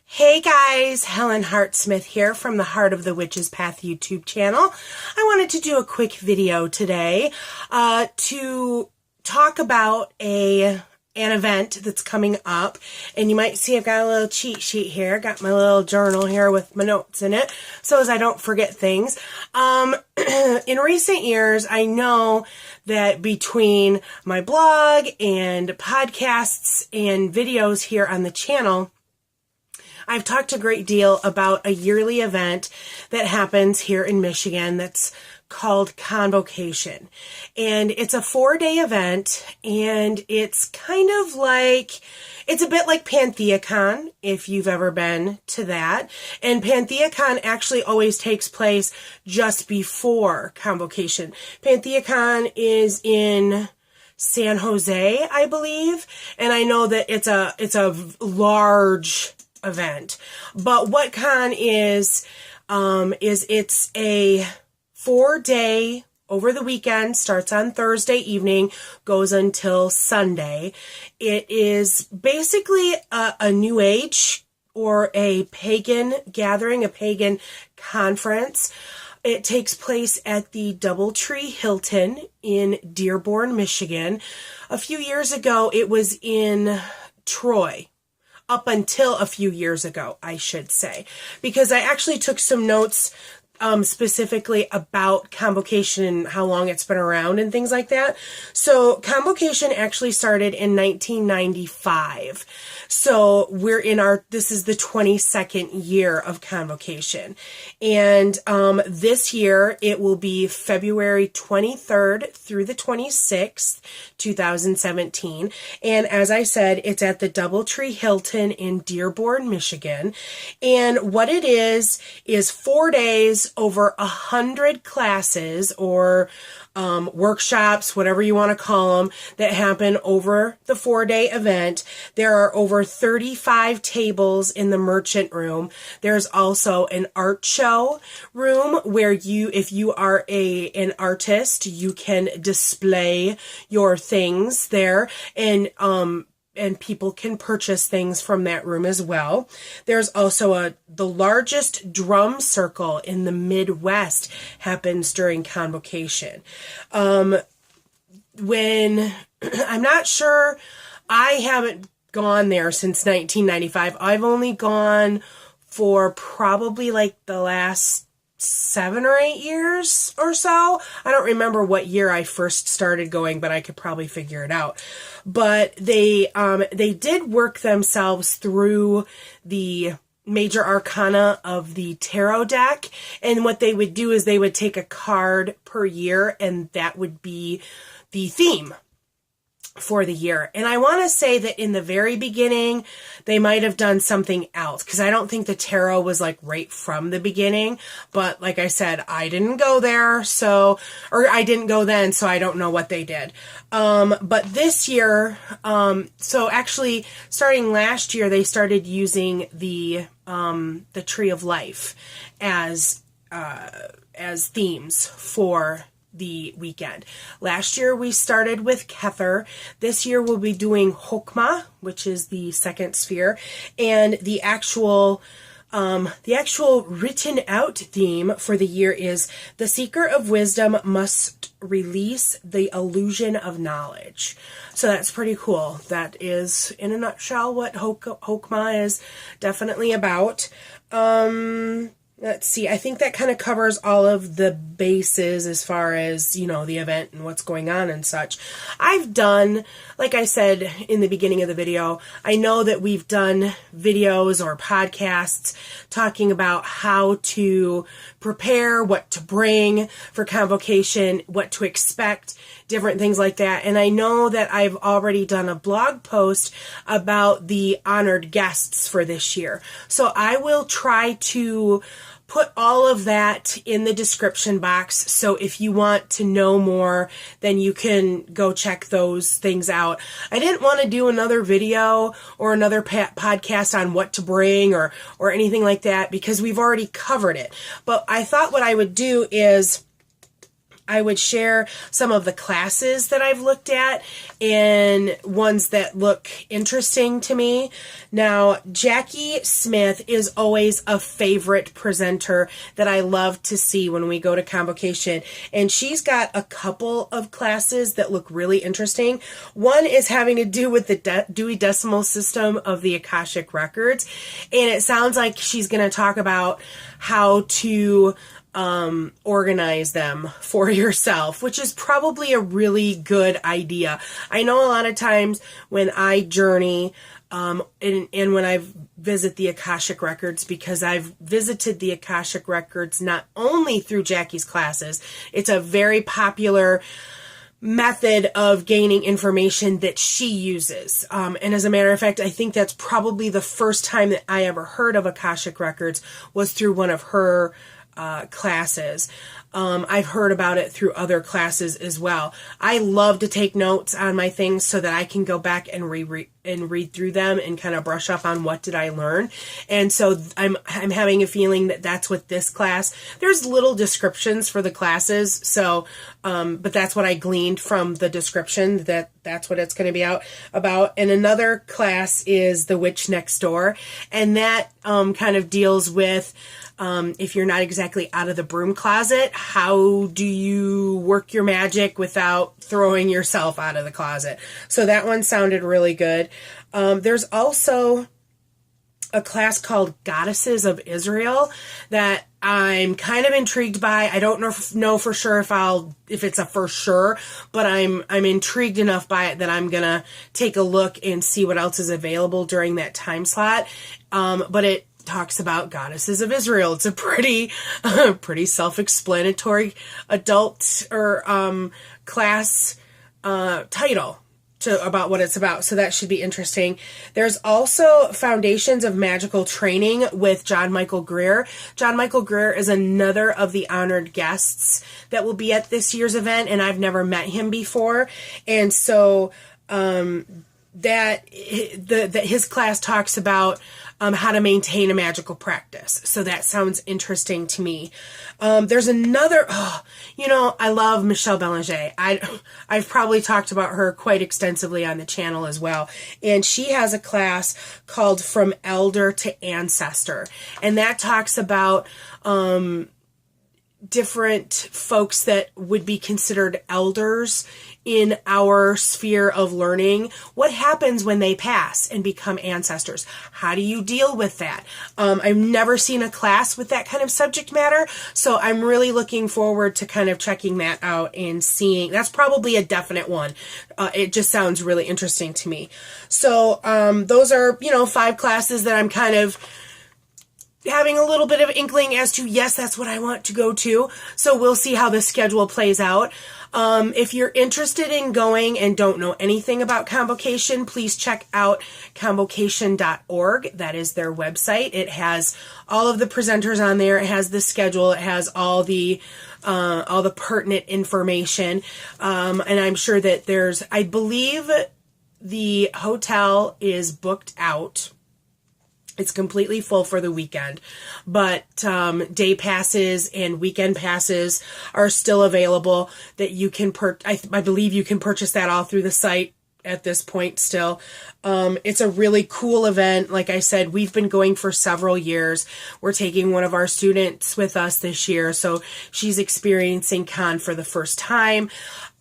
Hey guys, Helen Hartsmith here from the Heart of the Witch's Path YouTube channel. I wanted to do a quick video today to talk about an event that's coming up. And you might see I've got a little cheat sheet here. Got my little journal here with my notes in it so as I don't forget things. In recent years, I know that between my blog and podcasts and videos here on the channel, I've talked a great deal about a yearly event that happens here in Michigan that's called ConVocation. And it's a 4-day event, and it's kind of like, it's a bit like PantheaCon, if you've ever been to that. And PantheaCon actually always takes place just before ConVocation. PantheaCon is in San Jose, I believe, and I know that it's a large event. But what con is it's a 4-day over the weekend, starts on Thursday evening, goes until Sunday. It is basically a New Age or a pagan gathering, a pagan conference. It takes place at the Doubletree Hilton in Dearborn, Michigan. A few years ago, it was in Troy. Up until a few years ago, I should say, because I actually took some notes specifically about ConVocation and how long it's been around and things like that. So ConVocation actually started in 1995. So this is the 22nd year of ConVocation. And this year it will be February 23rd through the 26th, 2017. And as I said, it's at the Doubletree Hilton in Dearborn, Michigan. And what it is 4 days, over 100 classes or workshops, whatever you want to call them, that happen over the 4-day event. There are over 35 tables in the merchant room. There's also an art show room where if you are an artist, you can display your things there, and people can purchase things from that room as well. There's also the largest drum circle in the Midwest happens during ConVocation. When I'm not sure, I haven't gone there since 1995. I've only gone for probably like the last 7 or 8 years or so. I don't remember what year I first started going, but I could probably figure it out. But they did work themselves through the major arcana of the tarot deck. And what they would do is they would take a card per year, and that would be the theme for the year. And I want to say that in the very beginning, they might have done something else, because I don't think the tarot was like right from the beginning. But like I said, I didn't go there, or I didn't go then, so I don't know what they did. But this year, so actually starting last year, they started using the Tree of Life as themes for the weekend. Last year we started with Kether. This year we'll be doing Hokmah, which is the second sphere, and the actual written out theme for the year is the seeker of wisdom must release the illusion of knowledge. So that's pretty cool. That is, in a nutshell, what Hokmah is definitely about. Let's see, I think that kind of covers all of the bases as far as, the event and what's going on and such. I've done, like I said in the beginning of the video, I know that we've done videos or podcasts talking about how to prepare, what to bring for ConVocation, what to expect, different things like that. And I know that I've already done a blog post about the honored guests for this year. So I will try to put all of that in the description box. So if you want to know more, then you can go check those things out. I didn't want to do another video or another podcast on what to bring or anything like that, because we've already covered it. But I thought what I would do is I would share some of the classes that I've looked at and ones that look interesting to me. Now, Jackie Smith is always a favorite presenter that I love to see when we go to ConVocation, and she's got a couple of classes that look really interesting. One is having to do with the Dewey Decimal System of the Akashic Records, and it sounds like she's going to talk about how to organize them for yourself, which is probably a really good idea. I know a lot of times when I journey and when I visit the Akashic Records, because I've visited the Akashic Records not only through Jackie's classes, it's a very popular method of gaining information that she uses. And as a matter of fact, I think that's probably the first time that I ever heard of Akashic Records was through one of her classes. I've heard about it through other classes as well. I love to take notes on my things so that I can go back and read through them and kind of brush up on what did I learn. And so I'm having a feeling that that's what this class, there's little descriptions for the classes. So, but that's what I gleaned from the description, that's what it's going to be about. And another class is The Witch Next Door. And that, kind of deals with, if you're not exactly out of the broom closet, how do you work your magic without throwing yourself out of the closet? So that one sounded really good. There's also a class called Goddesses of Israel that I'm kind of intrigued by. I don't know for sure if it's a for sure, but I'm intrigued enough by it that I'm gonna take a look and see what else is available during that time slot. But it talks about Goddesses of Israel. It's a pretty self-explanatory adult or class title about what it's about. So that should be interesting. There's also Foundations of Magical Training with John Michael Greer. John Michael Greer is another of the honored guests that will be at this year's event, and I've never met him before. And so that his class talks about how to maintain a magical practice. So that sounds interesting to me. There's another, I love Michelle Belanger. I've probably talked about her quite extensively on the channel as well. And she has a class called From Elder to Ancestor. And that talks about different folks that would be considered elders in our sphere of learning. What happens when they pass and become ancestors? How do you deal with that? I've never seen a class with that kind of subject matter, so I'm really looking forward to kind of checking that out and seeing. That's probably a definite one. It just sounds really interesting to me. So those are, 5 classes that I'm kind of having a little bit of inkling as to, yes, that's what I want to go to. So we'll see how the schedule plays out. If you're interested in going and don't know anything about ConVocation, please check out convocation.org. That is their website. It has all of the presenters on there. It has the schedule. It has all the pertinent information. And I'm sure that I believe the hotel is booked out. It's completely full for the weekend, but day passes and weekend passes are still available that you can I believe you can purchase that all through the site at this point still. It's a really cool event. Like I said, we've been going for several years. We're taking one of our students with us this year, so she's experiencing Con for the first time.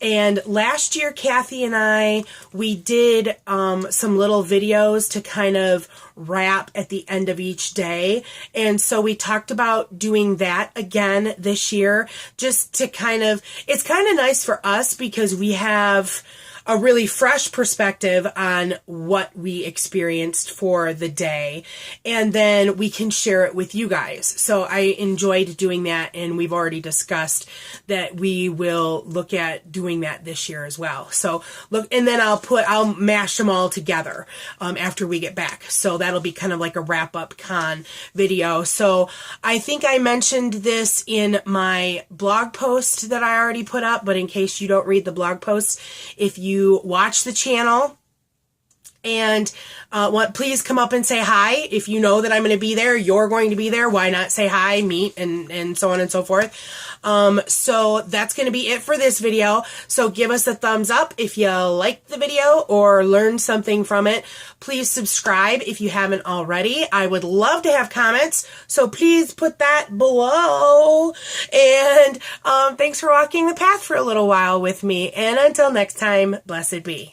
And last year, Kathy and we did some little videos to kind of wrap at the end of each day. And so we talked about doing that again this year, just to it's kind of nice for us because we have a really fresh perspective on what we experienced for the day, and then we can share it with you guys. So I enjoyed doing that, and we've already discussed that we will look at doing that this year as well. So look, and then I'll mash them all together after we get back. So that'll be kind of like a wrap-up con video. So I think I mentioned this in my blog post that I already put up, but in case you don't read the blog posts, if you watch the channel And please come up and say hi. If you know that I'm going to be there, you're going to be there. Why not say hi, meet, and so on and so forth. So that's going to be it for this video. So give us a thumbs up if you liked the video or learned something from it. Please subscribe if you haven't already. I would love to have comments, so please put that below. And thanks for walking the path for a little while with me. And until next time, blessed be.